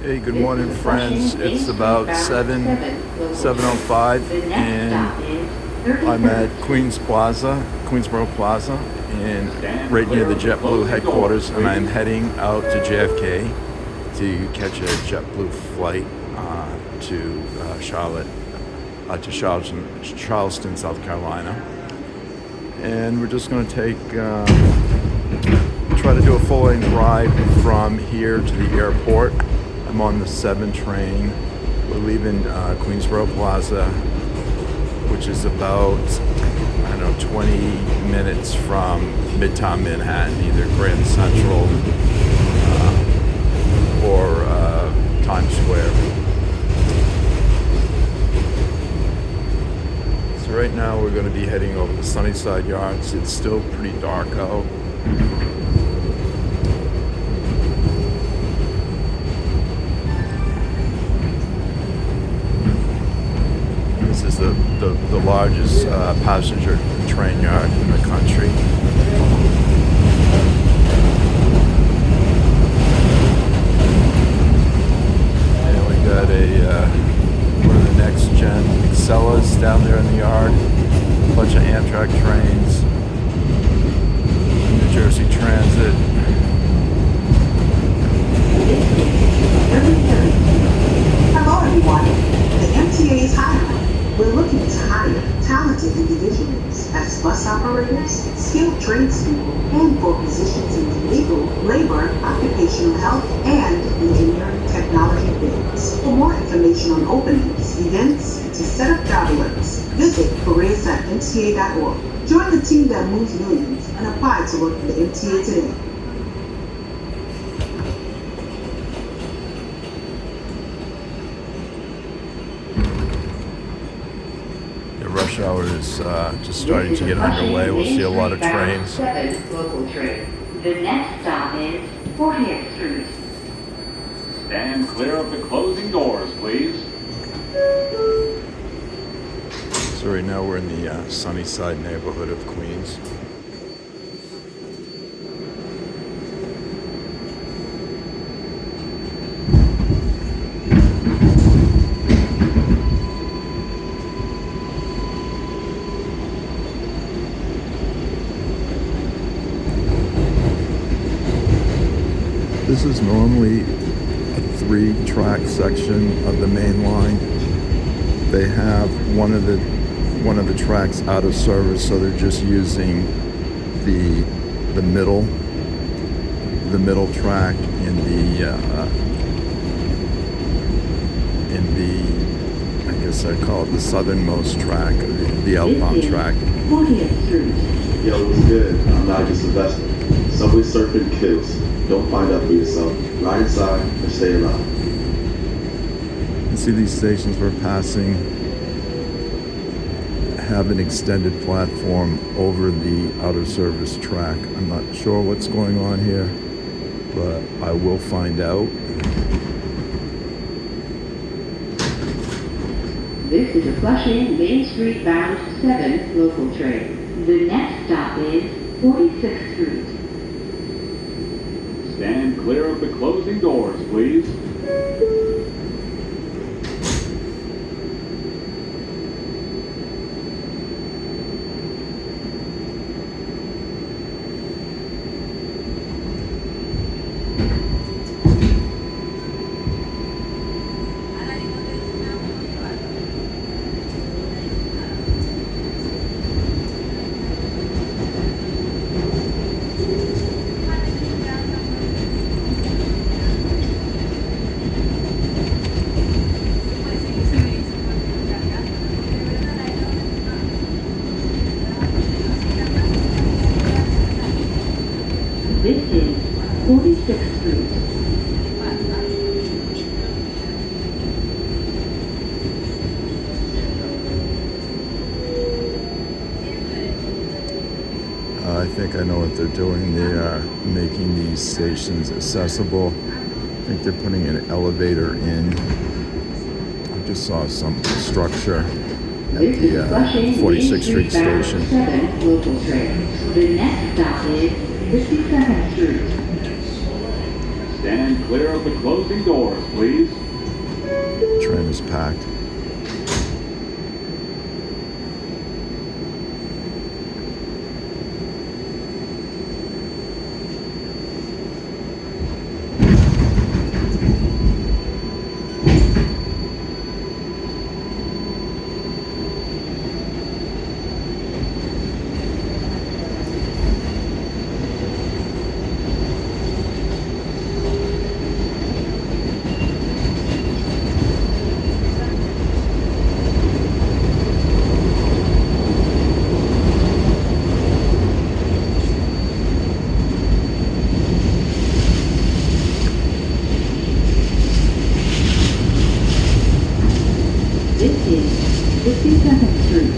Hey, good morning, friends. It's about 7:05, and I'm at Queensboro Plaza, and right near the JetBlue headquarters, and I'm heading out to JFK to catch a JetBlue flight to Charleston, South Carolina, and we're just going to try to do a full-length ride from here to the airport. I'm on the 7 train. We're leaving Queensboro Plaza, which is about, 20 minutes from Midtown Manhattan, either Grand Central or Times Square. So right now we're going to be heading over to Sunnyside Yards. It's still pretty dark out. This is the largest passenger train yard in the country. And we got one of the next gen Excellas down there in the yard. A bunch of Amtrak trains. New Jersey Transit. Hello everyone. The MTA is hiring. We're looking to hire talented individuals as bus operators, skilled tradespeople, and for positions in the legal, labor, occupational health, and engineering technology fields. For more information on openings, events, and to set up job alerts, visit careers.mta.org. Join the team that moves millions and apply to work for the MTA today. Rush hour is just starting to get underway. We'll see a lot of trains. 7 local train. The next stop is 40th Street. Stand clear of the closing doors, please. So right now we're in the Sunnyside neighborhood of Queens. This is normally a 3-track section of the main line. They have one of the tracks out of service, so they're just using the middle track in the I guess I'd call it the southernmost track, the outbound track. 40th Street. Yo, what's good? I'm not just investing. Subway surfing kills. Don't find out for yourself. Ride inside or stay alive. You see these stations we're passing have an extended platform over the out of service track. I'm not sure what's going on here, but I will find out. This is a Flushing Main Street bound 7 local train. The next stop is 46th Street. Stand clear of the closing doors, please. This is 46th Street. I think I know what they're doing. They are making these stations accessible. I think they're putting an elevator in. I just saw some structure at the 46th Street station. 7 local train. The next stop is 57th Street. Stand clear of the closing doors, please. Train is packed. This is 52nd Street.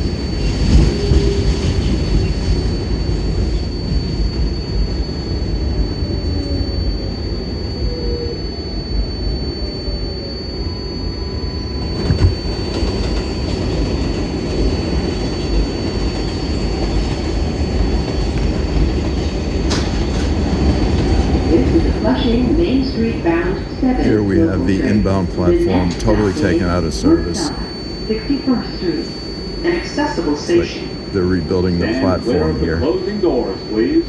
This is Flushing Main Street bound 7. Here we have local the train. inbound The platform next totally stop taken is out of service. Woodside, 61st Street. An accessible Like station. they're rebuilding the Stand clear platform of the here. closing doors, please.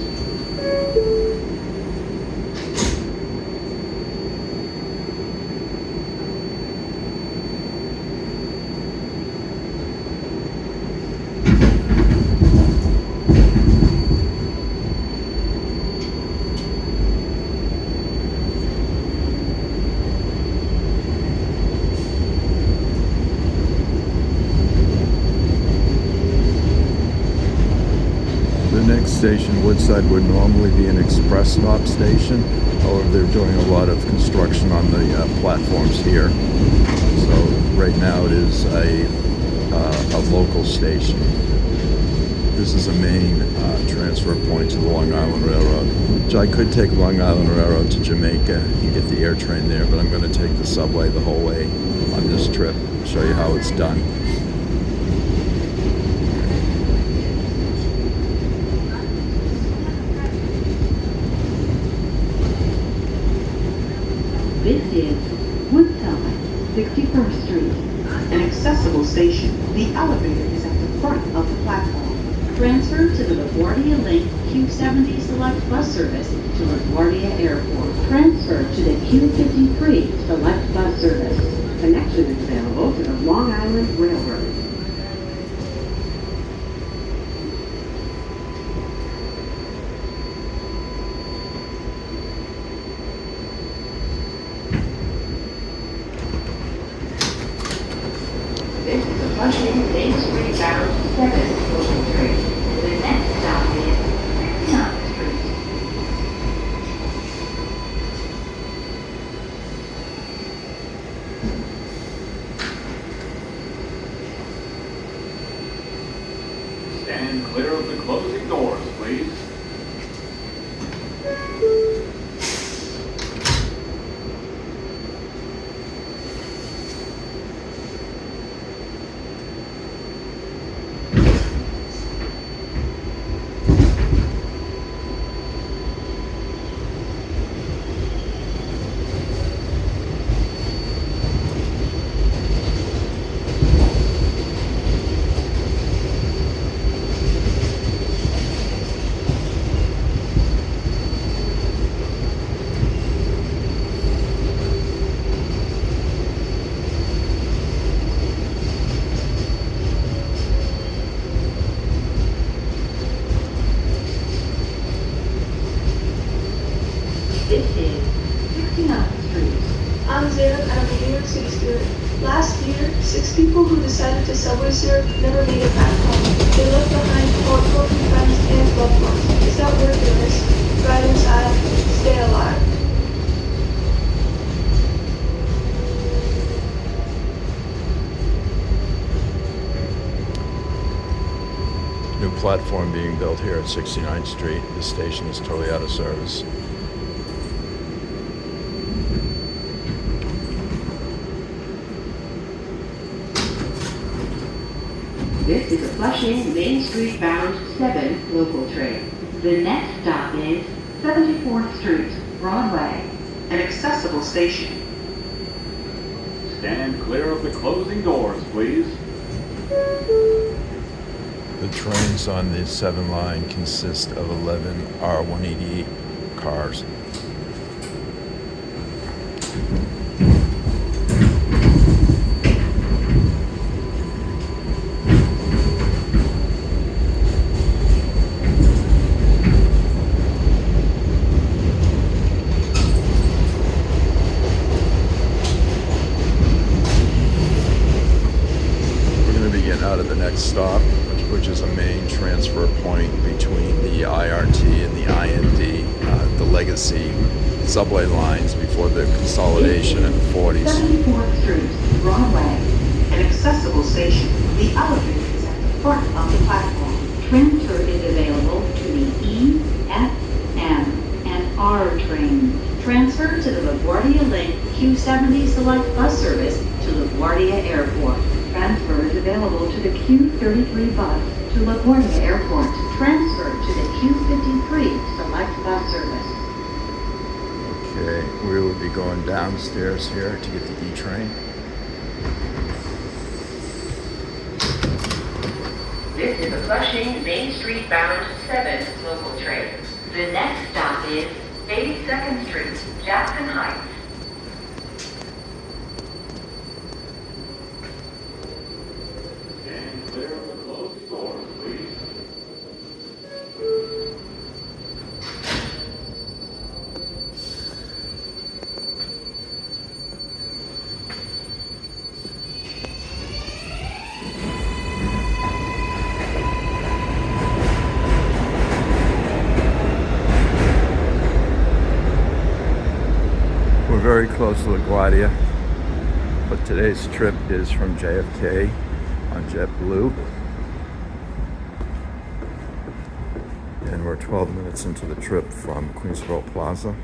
The next station, Woodside, would normally be an express stop station. However, they're doing a lot of construction on the platforms here. So right now it is a local station. This is a main transfer point to the Long Island Railroad. So I could take Long Island Railroad to Jamaica and get the AirTrain there, but I'm going to take the subway the whole way on this trip, show you how it's done. This is Woodside, 61st Street. An accessible station. The elevator is at the front of the platform. Transfer to the LaGuardia Link Q70 Select Bus Service to LaGuardia Airport. Transfer to the Q53 Select Bus Service. Connection is available to the Long Island Railroad. This is a Flushing Main Street bound 7 local train. The next stop is 69th Street. Stand clear of the closing doors, please. This is 69th Street. I'm Zainab and I'm a New York City student. Last year, 6 people who decided to subway surf never made it back home. They left behind heartbroken friends and loved ones. It's not worth the risk. Ride inside, stay alive. New platform being built here at 69th Street. The station is totally out of service. This is a Flushing Main Street bound 7 local train. The next stop is 74th Street, Broadway. an accessible station. Stand clear of the closing doors, please. The trains on the 7 line consist of 11 R188 cars. Out of the next stop, which is a main transfer point between the IRT and the IND, the legacy subway lines before the consolidation in the 40s. 74th Street, Broadway. An accessible station. The elevator is at the front of the platform. Transfer is available to the E, F, M, and R train. Transfer to the LaGuardia Link Q70 Select Bus Service to LaGuardia Airport. Transfer is available to the Q33 bus to LaGuardia Airport. Transfer to the Q53 Select Bus Service. Okay, we will be going downstairs here to get the E train. This is a Flushing Main Street bound 7 local train. The next stop is 82nd Street, Jackson Heights. Stand clear of the closing doors, please. We're very close to LaGuardia, but today's trip is from JFK on JetBlue. And we're 12 minutes into the trip from Queensboro Plaza.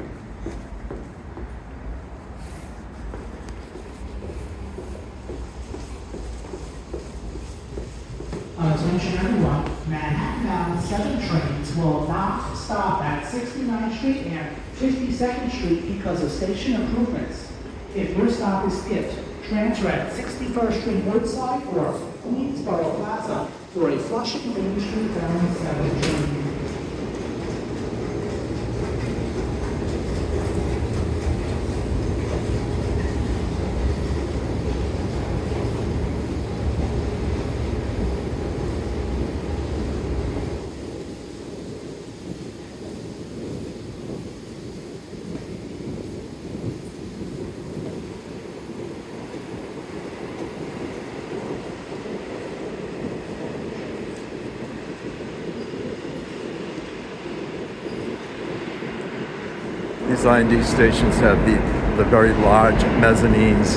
Attention everyone, Manhattan-bound 7 trains will not stop at 69th Street and 52nd Street because of station improvements. If your stop is skipped, transfer at 61st Street Woodside or Queensboro Plaza for a Flushing Main Street bound 7 train. These IND stations have the very large mezzanines.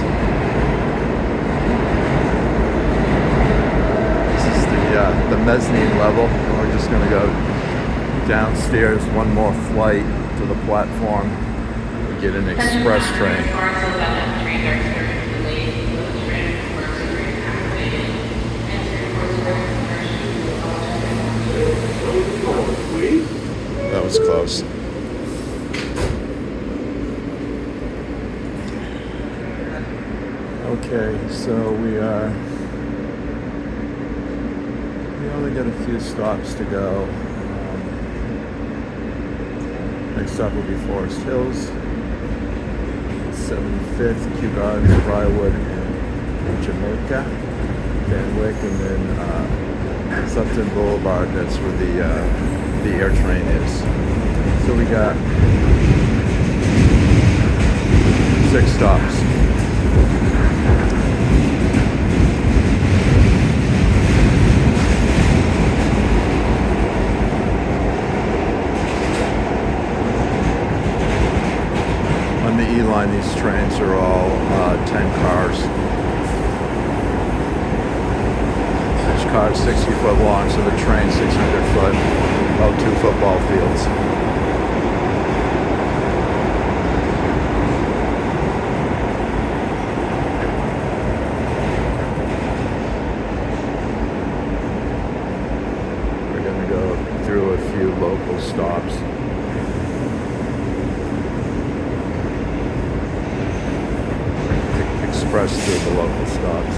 This is the mezzanine level. And we're just going to go downstairs, one more flight to the platform. We get an express train. That was close. Okay, so we only got a few stops to go. Next stop will be Forest Hills, 75th, Kew Gardens, Briarwood, and Jamaica, Danwick, and then Sutphin Boulevard. That's where the AirTrain is. So we got 6 stops. On the E line, these trains are all 10 cars. Each car is 60 foot long, so the train's 600 foot, about 2 football fields. We're going to go through a few local stops. press through the local stops.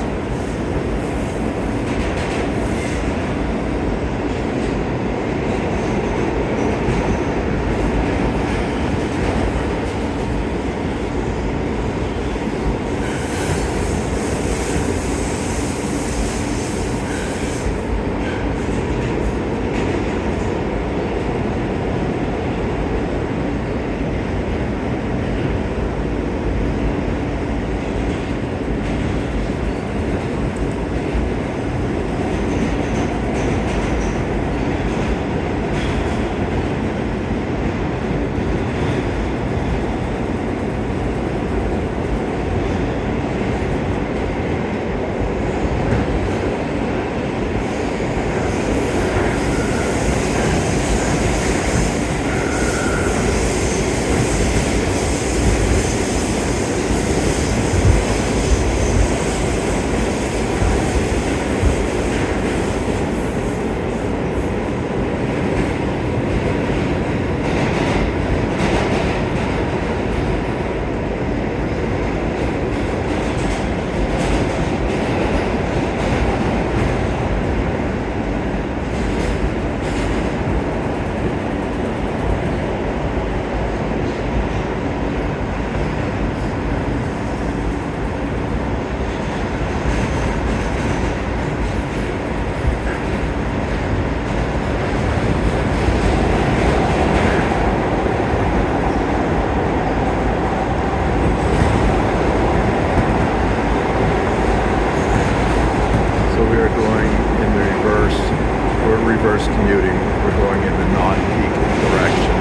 Reverse commuting, we're going in the non-peak direction,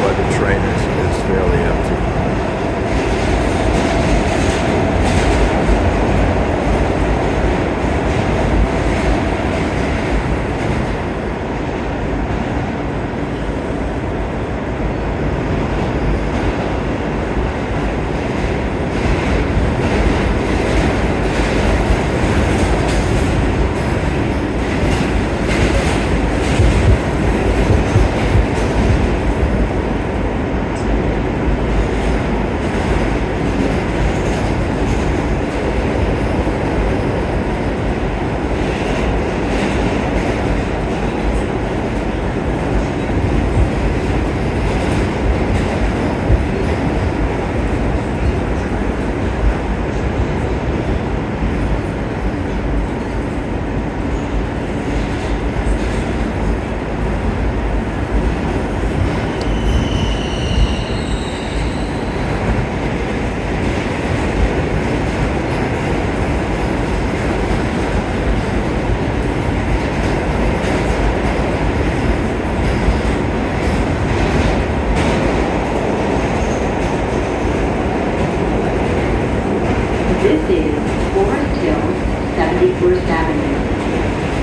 where the train is fairly empty. This is Forest Hill, 71st Avenue.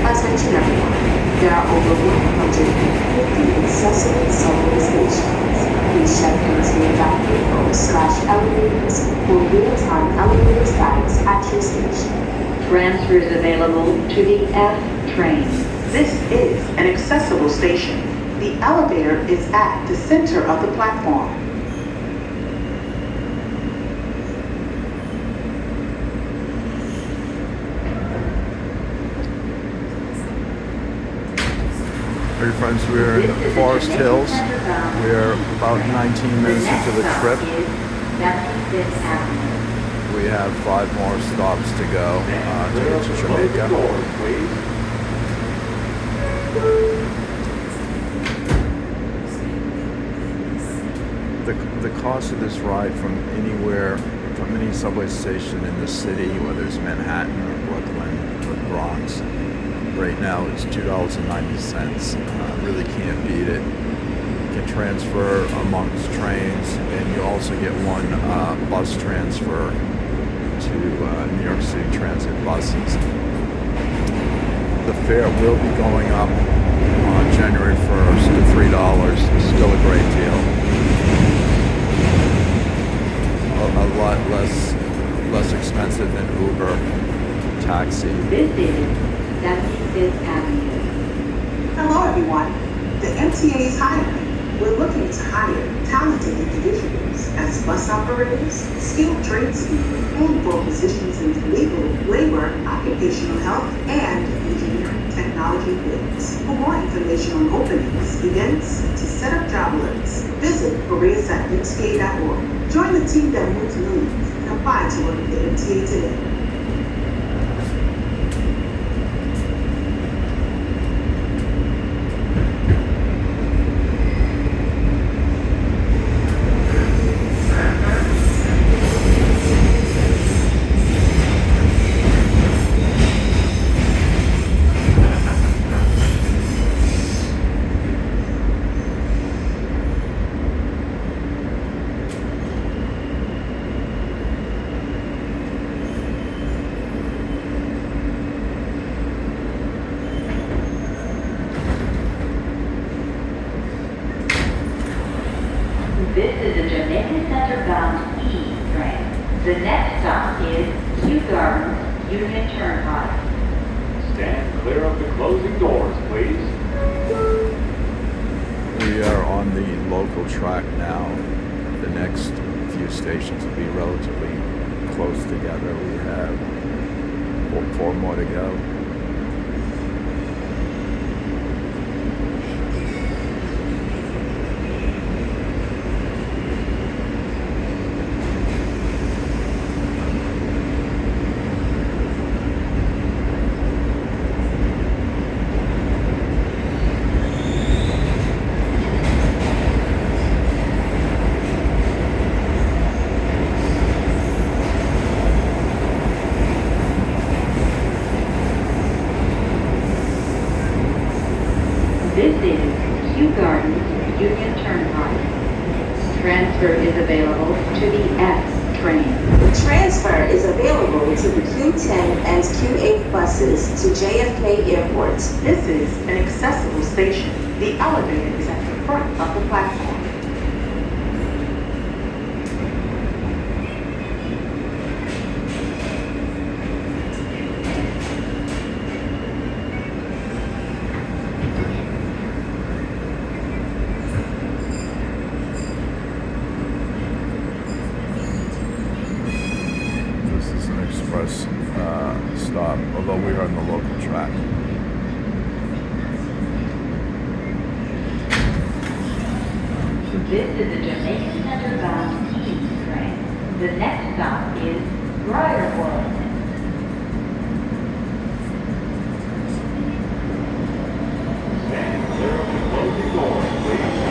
Attention everyone, there are over 150 accessible subway stations. Please check into your vehicles/elevators for real-time elevator status at your station. Transfers available to the AirTrain. This is an accessible station. The elevator is at the center of the platform. Hey friends, we're in Forest Hills. We're about 19 minutes into the trip. We have 5 more stops to go to get to Jamaica. The cost of this ride from any subway station in the city, whether it's Manhattan or Brooklyn or Bronx, right now is $2.90. Really can't beat it. You can transfer amongst trains, and you also get one bus transfer to New York City Transit buses. The fare will be going up on January 1st to $3. Still a great deal. A lot less expensive than Uber, taxi. This is 75th Avenue. Hello everyone, the MTA is hiring. We're looking to hire talented individuals as bus operators, skilled tradespeople, and for positions in legal, labor, occupational health, and engineering technology fields. For more information on openings, events, and to set up job alerts, visit careers.mca.org. Join the team that moves millions and apply to work at the MTA today. This is a Jamaica Center-bound E train. The next stop is Kew Gardens, Union Turnpike. Stand clear of the closing doors, please. We are on the local track now. The next few stations will be relatively close together. We have four more to go. This is Kew Gardens, Union Turnpike. Transfer is available to the F train. Transfer is available to the Q10 and Q8 buses to JFK Airport. This is an accessible station. The elevator is at the front of the platform. This is an express stop, although we are on the local track. This is a Jamaica Center-bound E train. The next stop is Briarwood. Stand clear of the closing doors, please.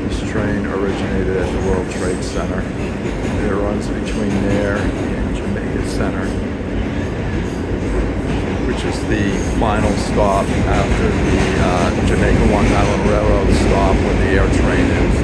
This train originated at the World Trade Center. It runs between there and Jamaica Center, which is the final stop after the Jamaica Long Island Railroad stop where the AirTrain is.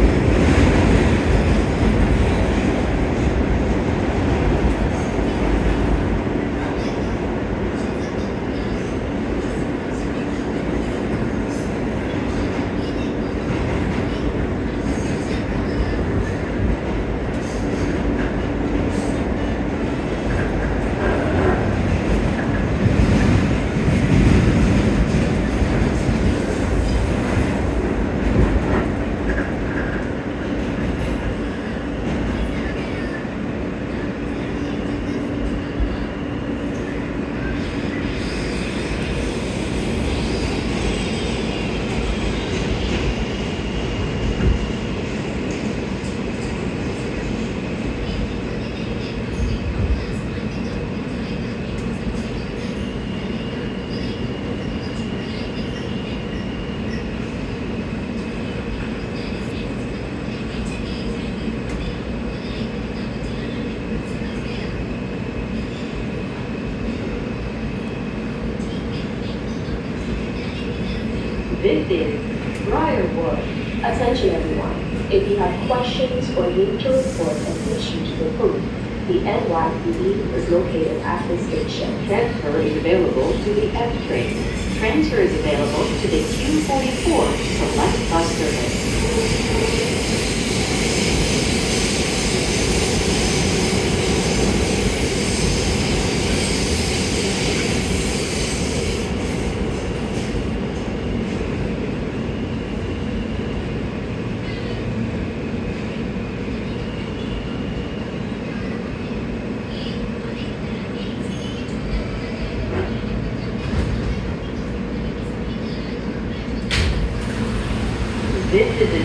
This is Briarwood. Attention everyone. If you have questions or need to report an issue to the booth, the NYPD is located at the station. Transfer is available to the F train. Transfer is available to the Q44 select bus service.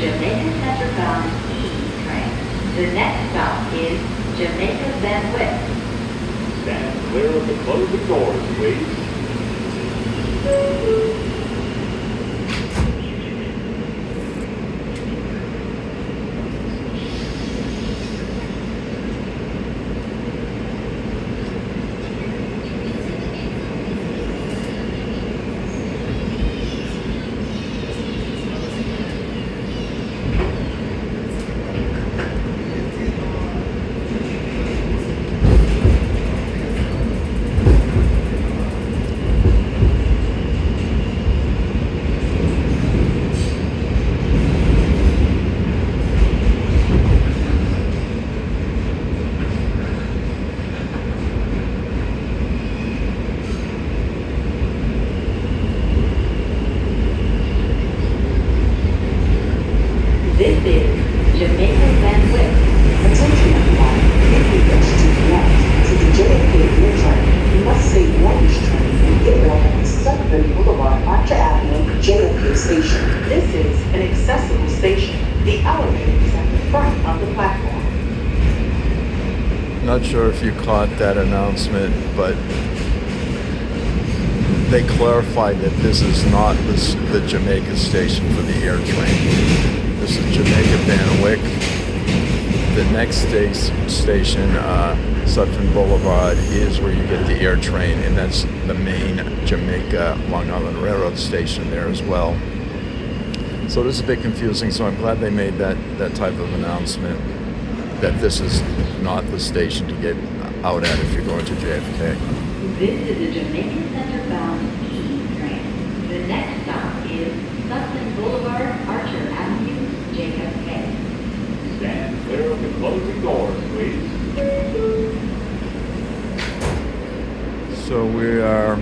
Jamaica Center bound E train. The next stop is Jamaica Van Wyck. Stand clear of the closing doors, please. This is Jamaica Van Wyck. Attention everyone, if you wish to connect to the JFK AirTrain, you must say Orange Train and get off at Sutphin Boulevard, Archer Avenue, JFK Station. This is an accessible station. The elevator is at the front of the platform. Not sure if you caught that announcement, but they clarified that this is not the Jamaica station for the AirTrain. This is Jamaica Van Wyck. The next station, Sutphin Boulevard, is where you get the AirTrain, and that's the main Jamaica Long Island Railroad station there as well. So this is a bit confusing, so I'm glad they made that type of announcement, that this is not the station to get out at if you're going to JFK. This is the Jamaica Center bound E train. The next stop is Sutphin Boulevard, Archer Avenue, JFK. Stand clear of the closing doors, please. So we are,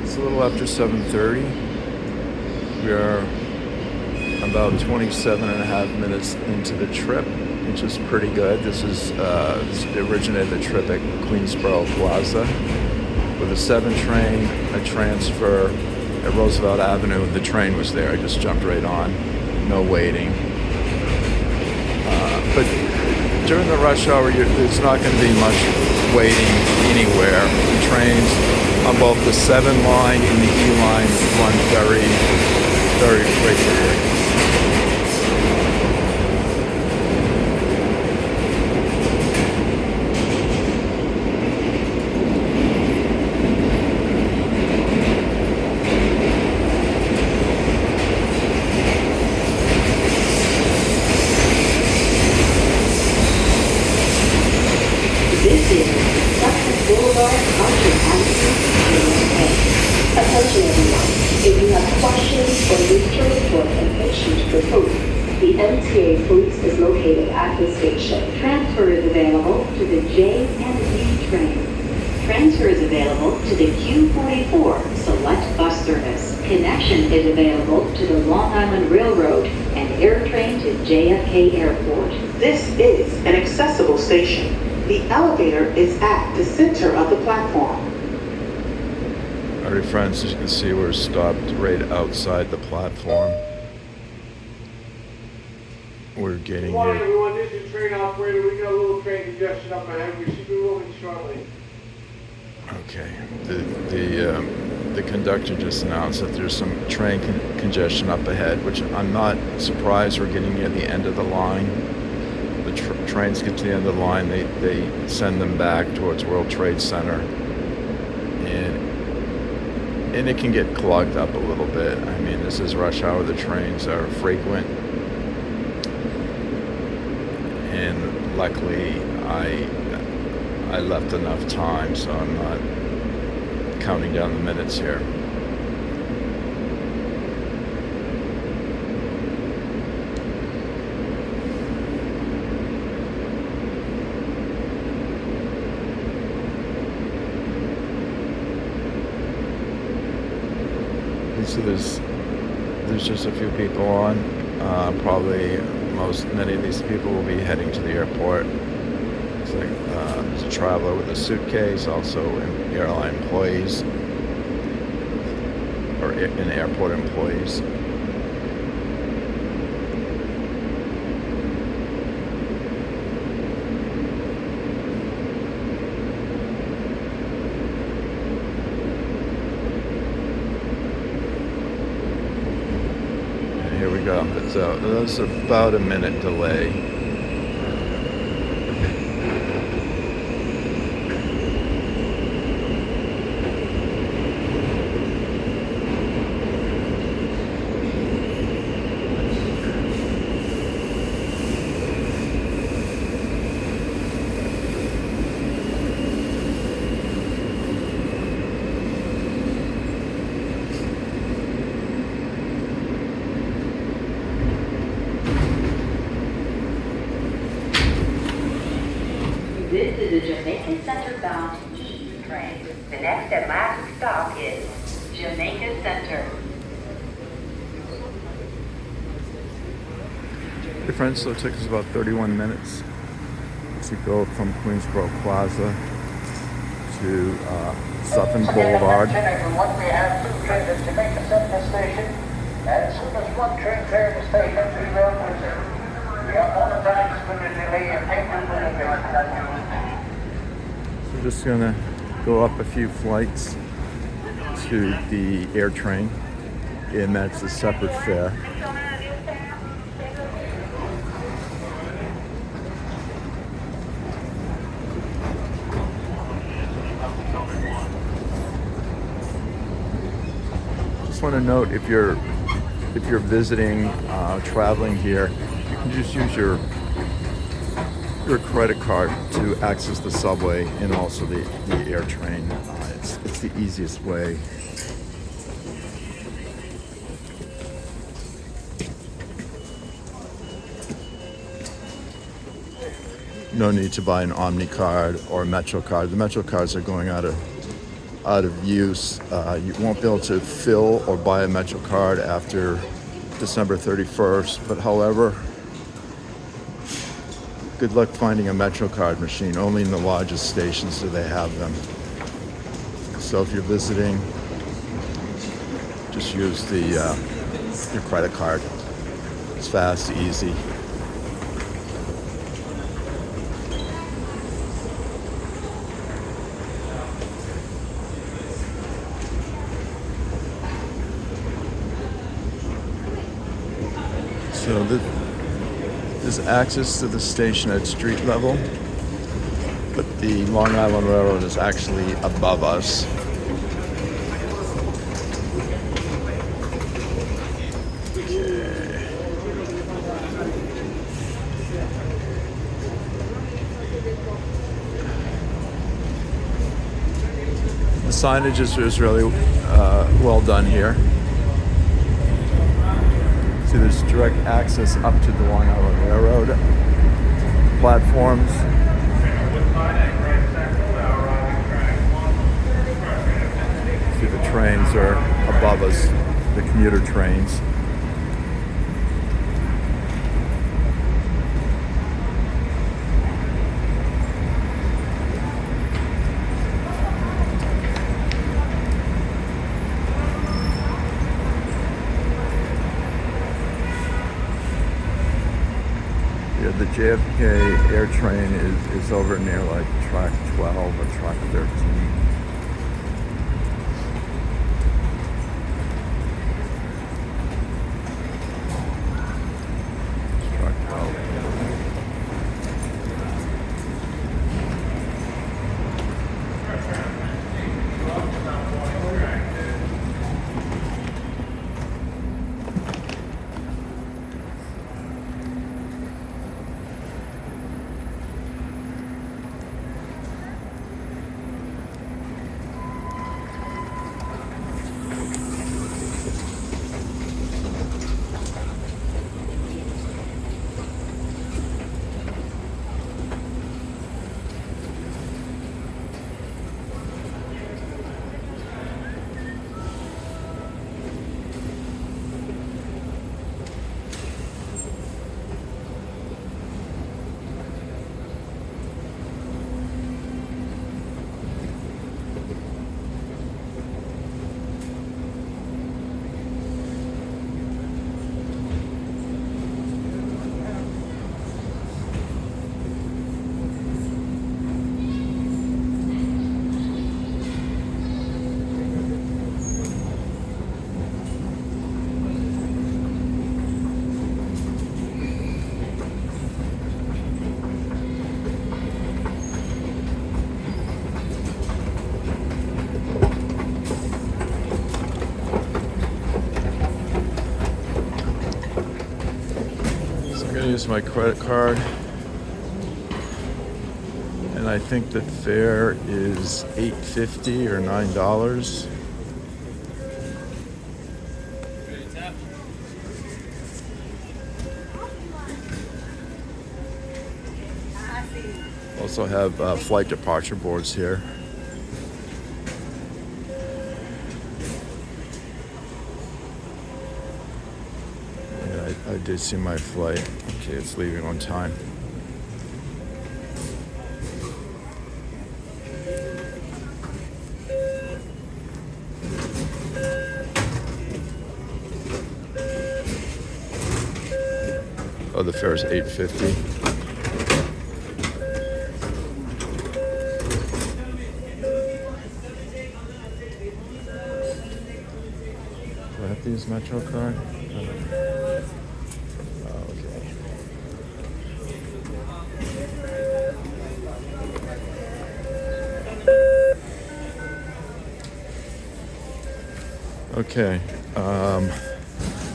it's a little after 7:30. We are about 27 and a half minutes into the trip, which is pretty good. This originated the trip at Queensboro Plaza with a 7 train, a transfer at Roosevelt Avenue. The train was there. I just jumped right on, no waiting. But during the rush hour, there's not going to be much waiting anywhere. The trains on both the 7 line and the E line run very, very frequently. This is Sutphin Boulevard, Archer Avenue, JFK. Attention everyone, if you have questions or need to report an issue to the police, the MTA police is located at the station. Transfer is available to the J and D train. Transfer is available to the Q44 Select Bus Service. Connection is available to the Long Island Railroad and AirTrain to JFK Airport. This is an accessible station. The elevator is at the center of the platform. All right, friends, as you can see, we're stopped right outside the platform. We're getting Good morning, here. everyone. This is train operator. We got a little train congestion up ahead. We should be moving shortly. Okay. The conductor just announced that there's some train congestion up ahead, which I'm not surprised. We're getting near the end of the line. The trains get to the end of the line, they send them back towards World Trade Center, and it can get clogged up a little bit. I mean, this is rush hour. The trains are frequent, and luckily I left enough time, so I'm not counting down the minutes here. So there's just a few people on. Probably many of these people will be heading to the airport. It's like there's a traveler with a suitcase, also airline employees or in airport employees. go. So that's about a minute delay. This is a Jamaica Center bound E train. The next and last stop is Jamaica Center. Hey friends, so it took us about 31 minutes to go from Queensboro Plaza to Sutphin Boulevard. We have two trains at Jamaica Sutphin Station. As soon as one train clears the station, we will proceed. We have all the times for the delay and payment for the delay. So we're just gonna go up a few flights to the AirTrain, and that's a separate fare. Just want to note, if you're visiting, traveling here, you can just use your credit card to access the subway and also the AirTrain. It's the easiest way. No need to buy an Omni card or a Metro card. The Metro cards are going out of use. You won't be able to fill or buy a Metro card after December 31st, but however, good luck finding a Metro card machine. Only in the largest stations do they have them. So if you're visiting, just use your credit card. It's fast, easy. So there's access to the station at street level, but the Long Island Railroad is actually above us. Okay. The signage is really well done here. There's direct access up to the Long Island Railroad platforms. See, the trains are above us, the commuter trains. The JFK AirTrain is over near like track 12 or track 13. Track 12. use my credit card. And I think the fare is $8.50 or $9. Also have flight departure boards here. Yeah, I did see my flight. Okay, it's leaving on time. Oh, the fare is $8.50. Do I have to use Metro card? Oh, okay. Okay.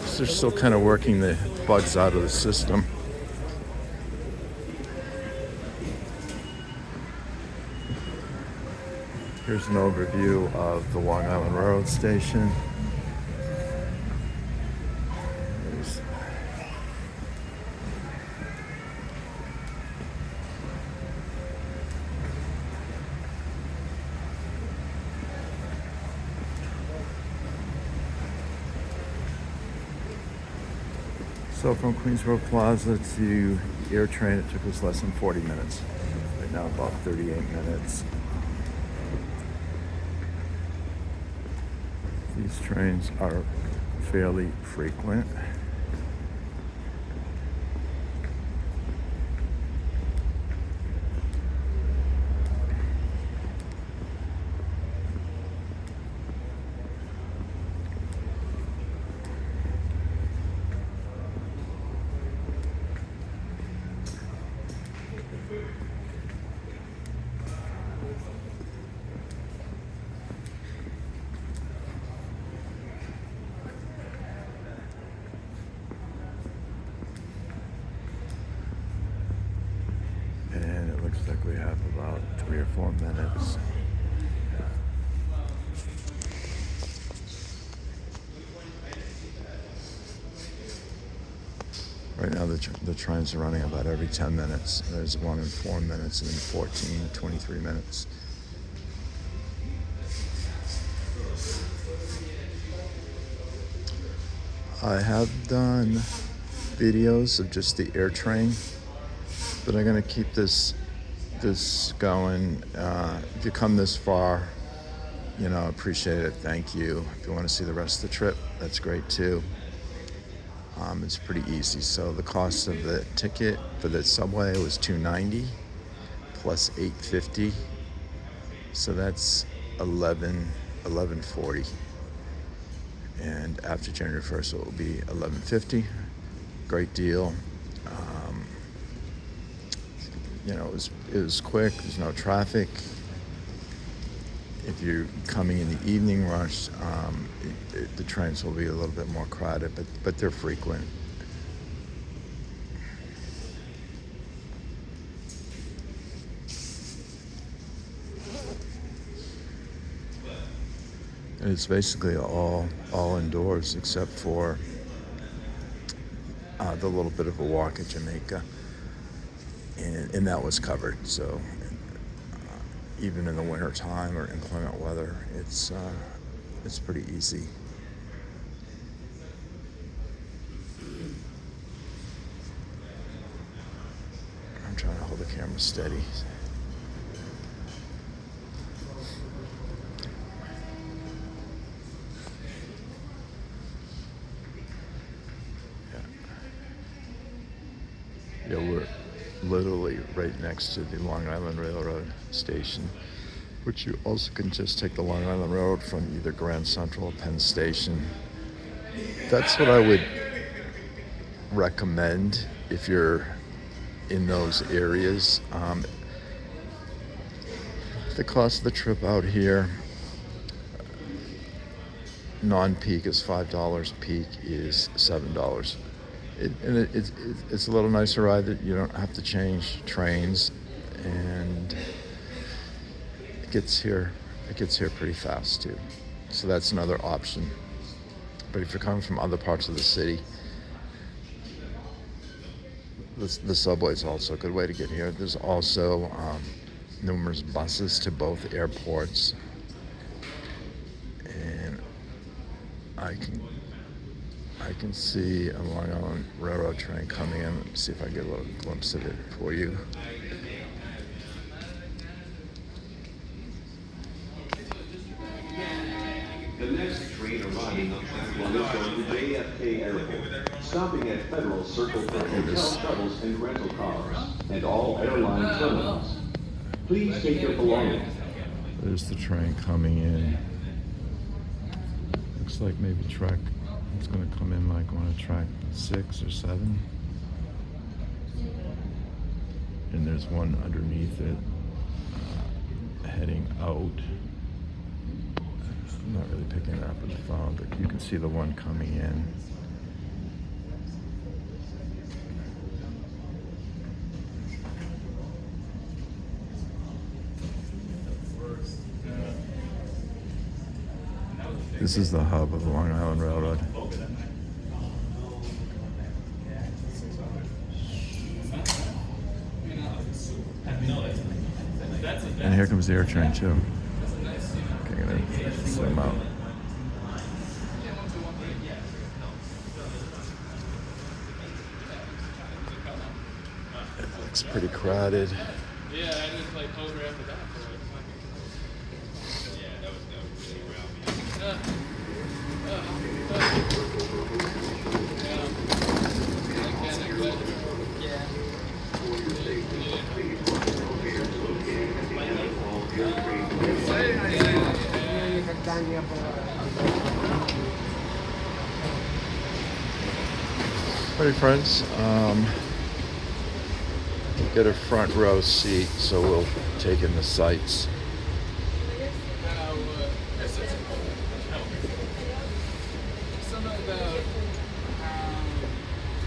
So they're still kind of working the bugs out of the system. Here's an overview of the Long Island Railroad Station. So from Queensboro Plaza to the AirTrain, it took us less than 40 minutes. Right now about 38 minutes. These trains are fairly frequent. And it looks like we have about 3 or 4 minutes. Right now the trains are running about every 10 minutes. There's one in 4 minutes and then 14, 23 minutes. I have done videos of just the AirTrain, but I'm gonna keep this going. If you come this far, you know, appreciate it. Thank you. If you want to see the rest of the trip, that's great too. It's pretty easy. So the cost of the ticket for the subway was $2.90 plus $8.50. So that's $11.40. And after January 1st, it will be $11.50. Great deal. You know, it was quick. There's no traffic. If you're coming in the evening rush, the trains will be a little bit more crowded, but they're frequent. And it's basically all indoors except for the little bit of a walk at Jamaica, and that was covered. So even in the winter time or inclement weather, it's pretty easy. I'm trying to hold the camera steady. Yeah, we're literally right next to the Long Island Railroad station, which you also can just take the Long Island Railroad from either Grand Central or Penn Station. That's what I would recommend if you're in those areas. The cost of the trip out here, non-peak is $5, peak is $7. It's a little nicer ride that you don't have to change trains, and it gets here pretty fast too. So that's another option. But if you're coming from other parts of the city, the subway is also a good way to get here. There's also numerous buses to both airports, and I can see a Long Island Railroad train coming in. Let me see if I get a little glimpse of it for you. The next train arriving on track 1 is going to JFK Airport, stopping at Federal Circle for hotel shuttles and rental cars, and all airline terminals. Please take your belongings. There's the train coming in. Looks like maybe track, it's going to come in like on a track 6 or 7. And there's one underneath it heading out. I'm not really picking it up with the phone, but you can see the one coming in. This is the hub of the Long Island Railroad. And here comes the AirTrain too. Okay, I'm gonna zoom out. It looks pretty crowded. Yeah, I didn't play poker after that. Alright friends, get a front row seat so we'll take in the sights.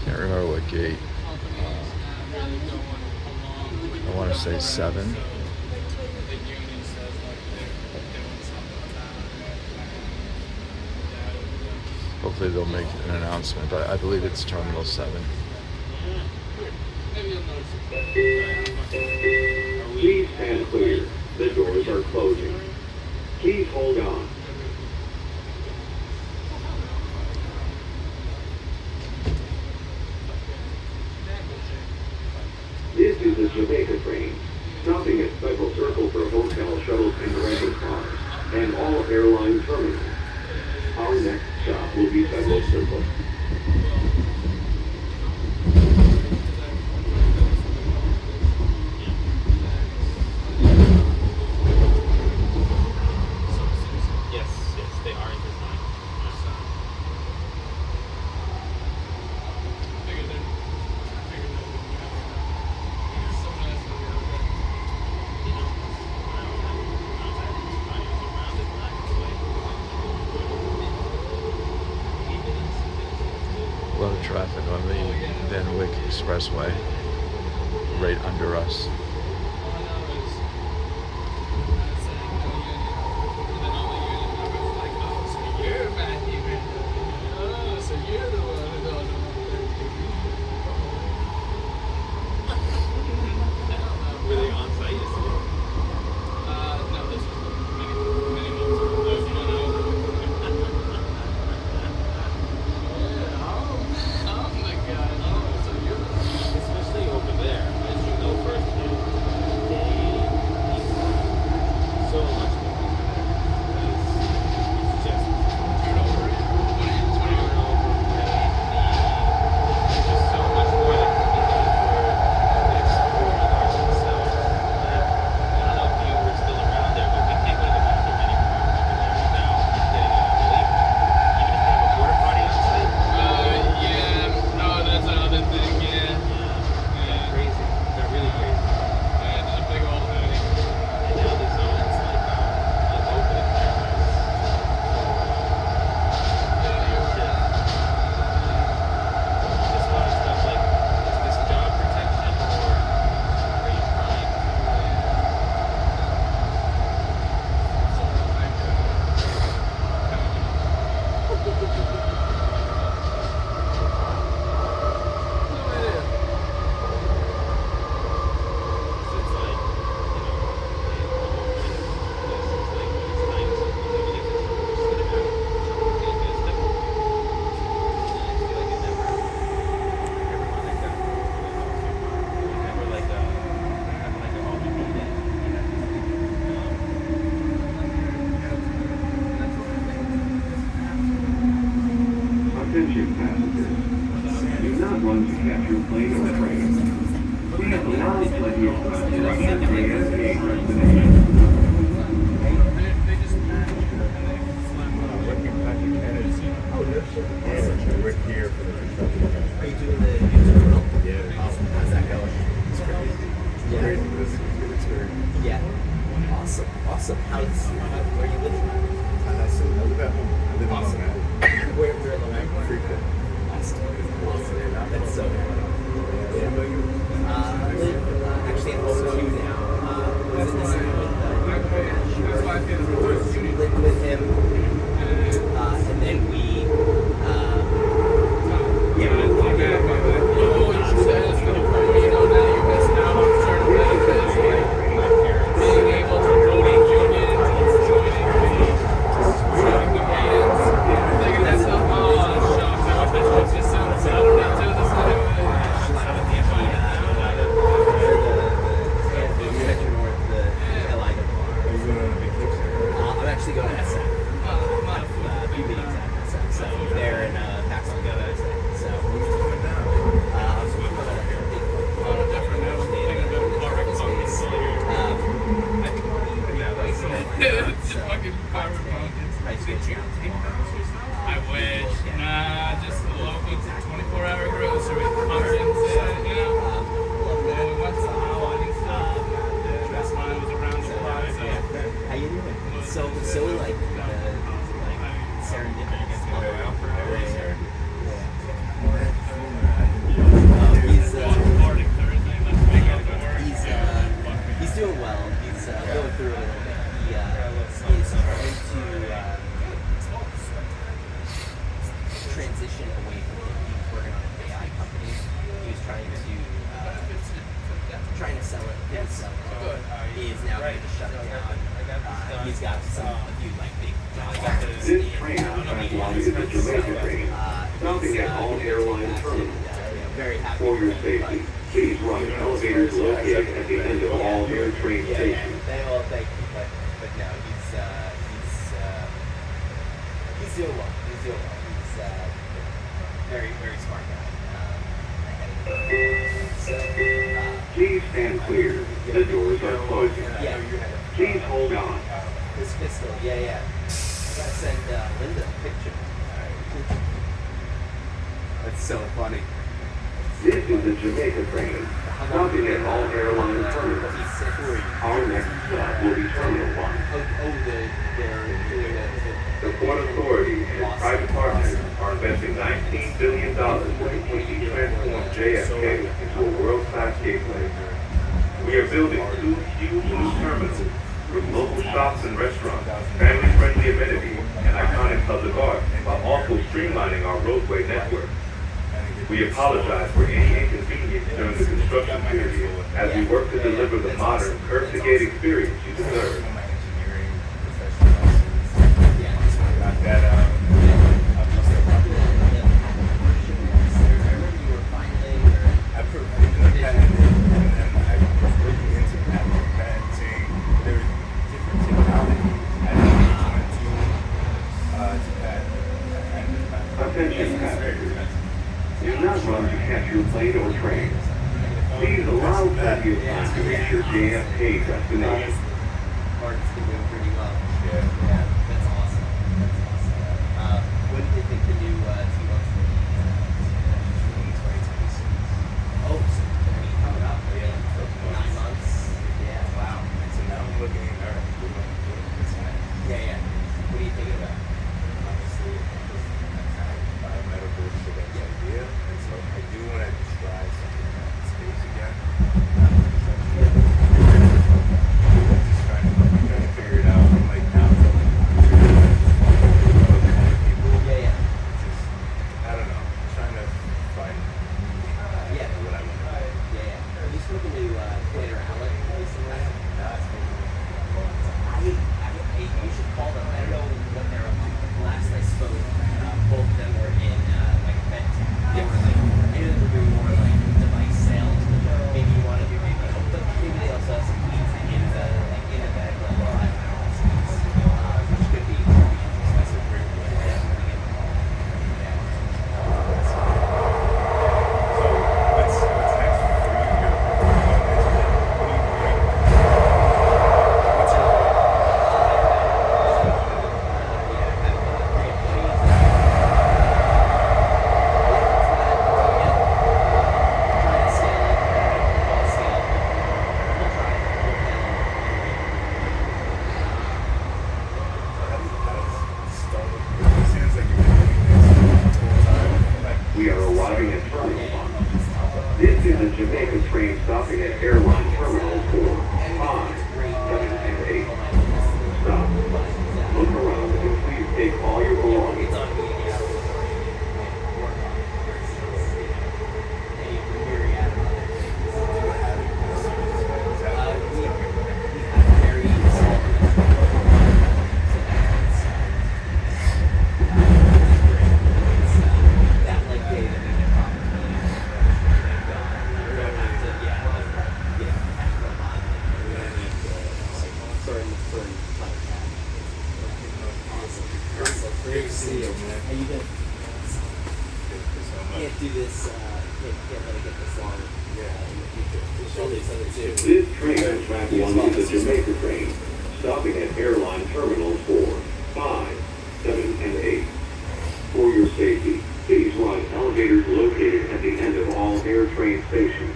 Can't remember what gate. I want to say 7. Hopefully they'll make an announcement, but I believe it's Terminal 7. Please stand clear. The doors are closing. Please hold on. This is the Jamaica train, stopping at Federal Circle for hotel shuttles and rental cars, and all airline terminals. Our next stop will be Federal Circle. A lot of traffic on the Van Wyck Expressway, right under us. Awesome, awesome. Where are you living? I live at home. I live Awesome. in Long Island. Where in Long Island? Freeport. Awesome. That's so funny. What about you? I live actually in OQ now. Was in the city lived with him, and then we, being able to donate unions, thinking that's not I'm actually going to SF. A few meetings at SF. So they're in Paxton Thursday. So I wish. Nah, just the local 24-hour grocery. Pumpkins, you know. And we went to the Howarding best mine was around the Plaza. how you doing? So like serendipitous. He's doing well. He's going through it a little bit. He's trying to transition away from it. He was working on an AI company. He was trying to sell it. Didn't sell it. He is now going to shut it down. He's got a few like big jobs. This train is the Jamaica train, stopping at all airline terminals. Very happy For your safety, please run elevators located at the end of all AirTrain stations. Thank you, but no, he's doing well. He's doing well. He's very, very smart guy. Please stand clear. The doors are closing. Yeah. Please hold on. This pistol, yeah. I gotta send Linda a picture. That's so funny. This is the Jamaica train, stopping at all airline terminals. Our next stop will be Terminal 1. The Port Authority and private partners are investing $19 billion to completely transform JFK into a world-class gateway. We are building 2 huge new terminals with local shops and restaurants, family-friendly amenities, and iconic public art, while also streamlining our roadway network. We apologize for any inconvenience during the construction period as we work to deliver the modern, curb-to-gate experience you deserve. Attention passengers. Do not run to catch your plane or train. Please allow plenty of time to reach your JFK destination. Mark's been doing pretty well. Yeah, that's awesome. When do they think the new T-Box will be? 2026. Oh, so coming up. 9 months. Yeah, wow. So now I'm looking at her. Yeah. What are you thinking about? Honestly, biomedical is the best idea, and so I do want to try something in that space again. Just trying to figure it out. for Untitled Chapter. Awesome. Great to see you, man. How you doing? Can't do this, can't let it get this long in the future. We'll show you something too. This train on track 1 is a Jamaica train, stopping at airline terminals 4, 5, 7, and 8. For your safety, please ride elevators located at the end of all AirTrain stations.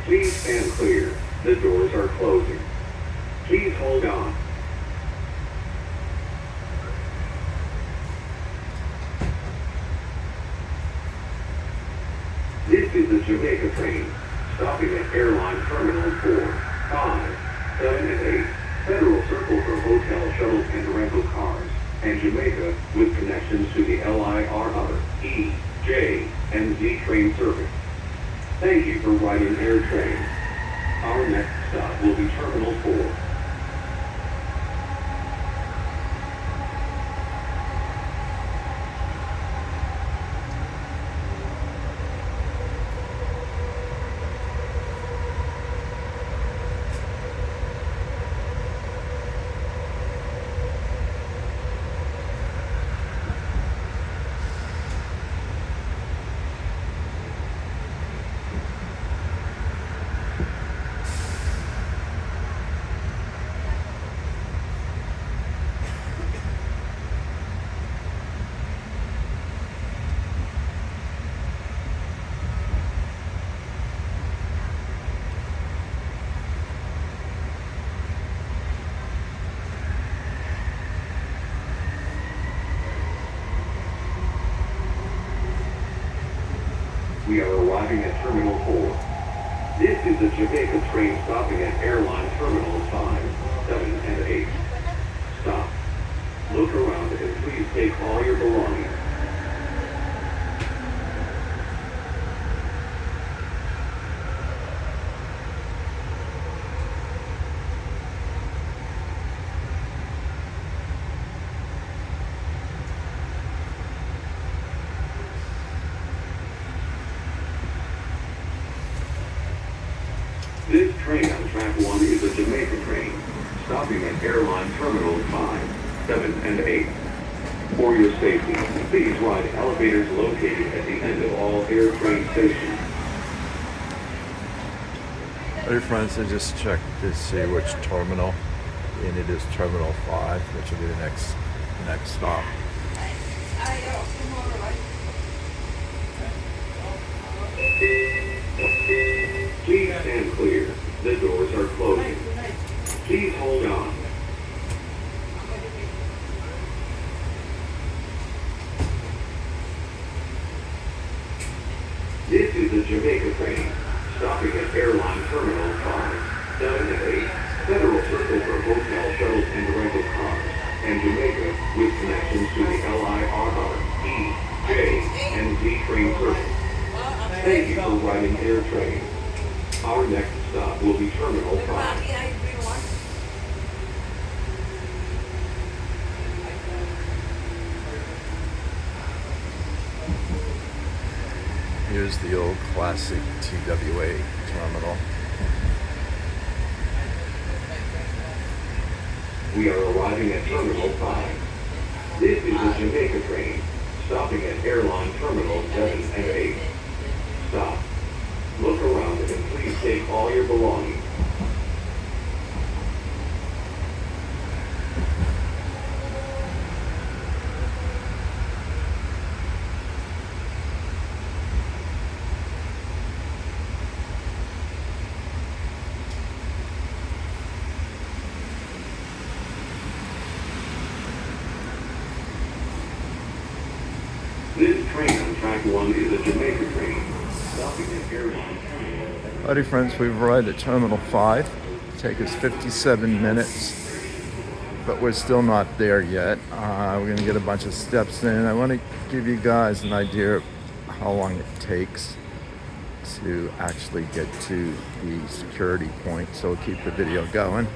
Please stand clear. The doors are closing. Please hold on. This is the Jamaica train, stopping at airline terminals 4, 5, 7, and 8, Federal Circle for hotel shuttles and rental cars, and Jamaica with connections to the LIRR, E, J, and Z train service. Thank you for riding AirTrain. Our next stop will be Terminal 4. We are arriving at Terminal 4. This is the Jamaica train stopping at airline terminals 5, 7, and 8. Stop. Look around and please take all your belongings. This train on track 1 is a Jamaica train, stopping at airline terminals 5, 7, and 8. For your safety, please ride elevators located at the end of all AirTrain stations. Hey friends, I just checked to see which terminal, and it is Terminal 5, which will be the next stop. Please stand clear. The doors are closing. Please hold on. This is the Jamaica train, stopping at airline terminals 5, 7, and 8, Federal Circle for hotel shuttles and rental cars, and Jamaica with connections to the LIRR, E, J, and Z train service. Thank you for riding AirTrain. Our next stop will be Terminal 5. Here's the old classic TWA terminal. We are arriving at Terminal 5. This is the Jamaica train, stopping at airline terminals 7 and 8. Stop. Look around and please take all your belongings. This train on track 1 is a Jamaica train, stopping at airline terminal. Howdy friends, we've arrived at Terminal 5. Take us 57 minutes, but we're still not there yet. We're gonna get a bunch of steps in. I wanna give you guys an idea of how long it takes to actually get to the security point, so we'll keep the video going.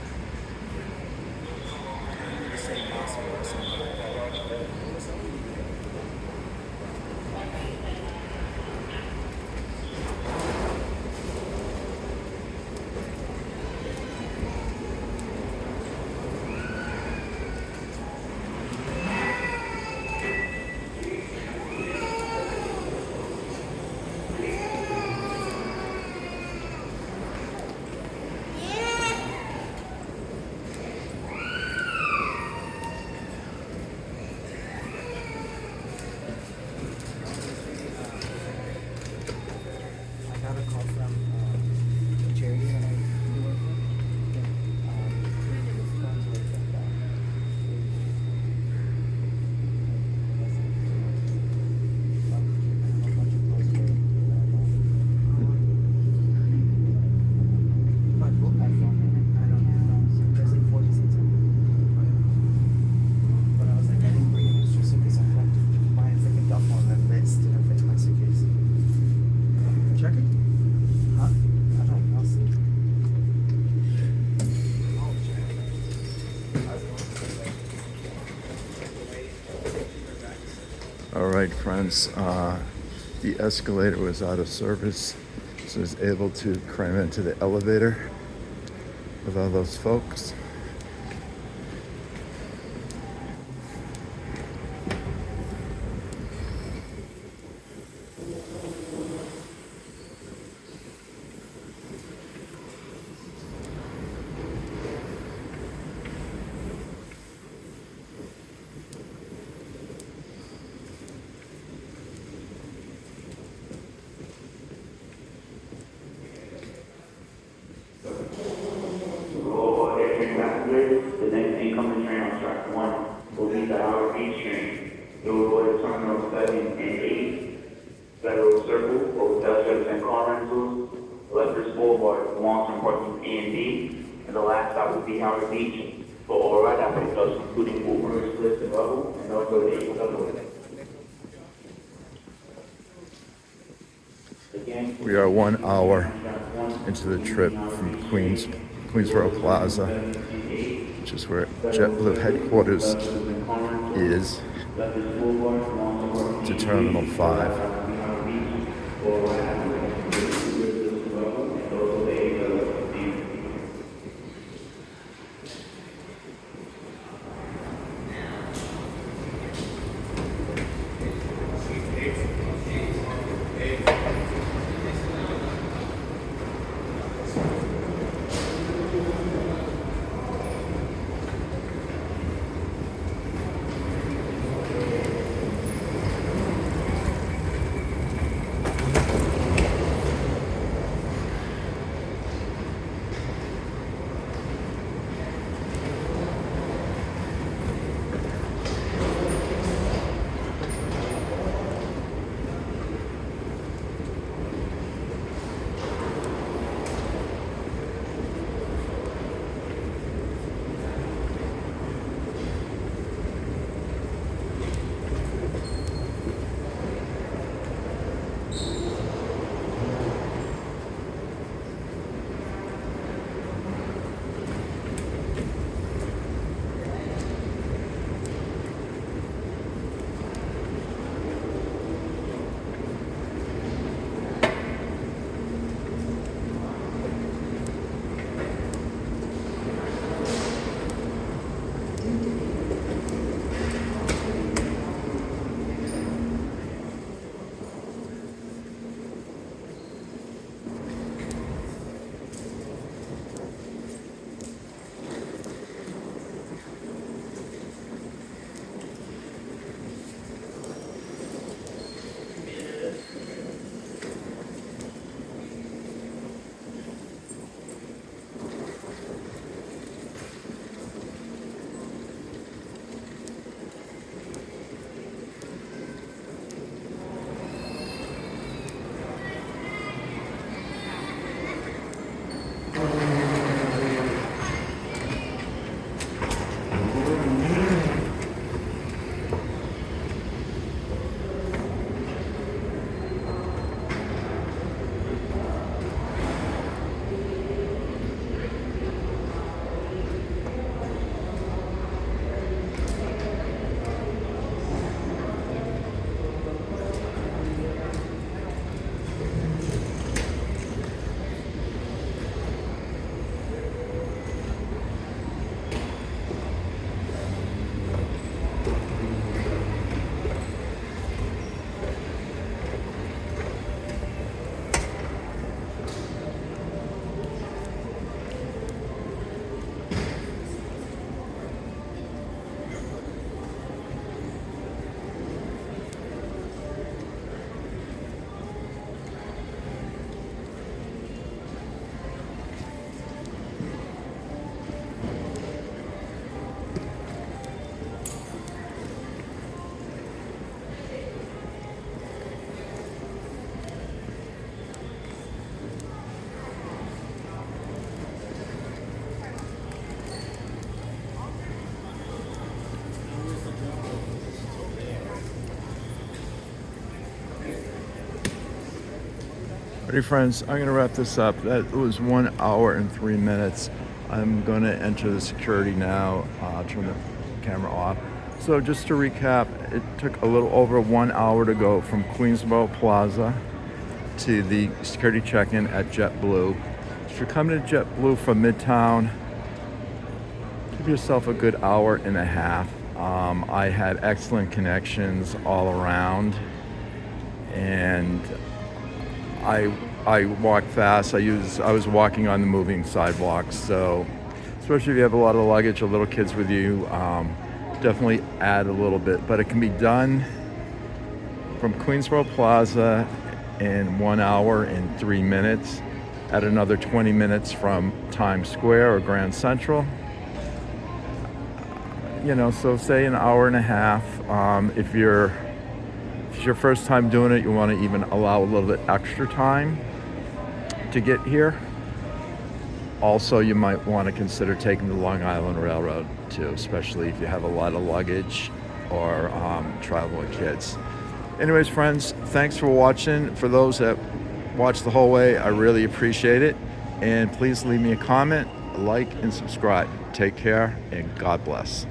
friends, the escalator was out of service, so I was able to climb into the elevator with all those folks. AirTrain passengers, the next incoming train on track 1 will be the Howard Beach train. It will go to Terminal 7 and 8, Federal Circle for hotel service and car rentals, Lefters Boulevard, long-term parking A and B, and the last stop will be Howard Beach for all ride out hotels, including Uber, Lyft, and Level, and also the 8 subway. Again, We are 1 hour into the trip from Queensboro Plaza, which is where JetBlue headquarters is, to Terminal 5. Alrighty, friends, I'm going to wrap this up. That was 1 hour and 3 minutes. I'm going to enter the security now, turn the camera off, So just to recap, it took a little over 1 hour to go from Queensboro Plaza to the security check-in at JetBlue. If you're coming to JetBlue from Midtown, give yourself a good hour and a half. I had excellent connections all around, and I walked fast. I was walking on the moving sidewalks, so especially if you have a lot of luggage or little kids with you, definitely add a little bit. But it can be done from Queensboro Plaza in 1 hour and 3 minutes, add another 20 minutes from Times Square or Grand Central. So say an hour and a half. If it's your first time doing it, you want to even allow a little bit extra time to get here. Also, you might want to consider taking the Long Island Railroad too, especially if you have a lot of luggage or travel with kids. Anyways, friends, thanks for watching. For those that watched the whole way, I really appreciate it. And please leave me a comment, a like, and subscribe. Take care, and God bless.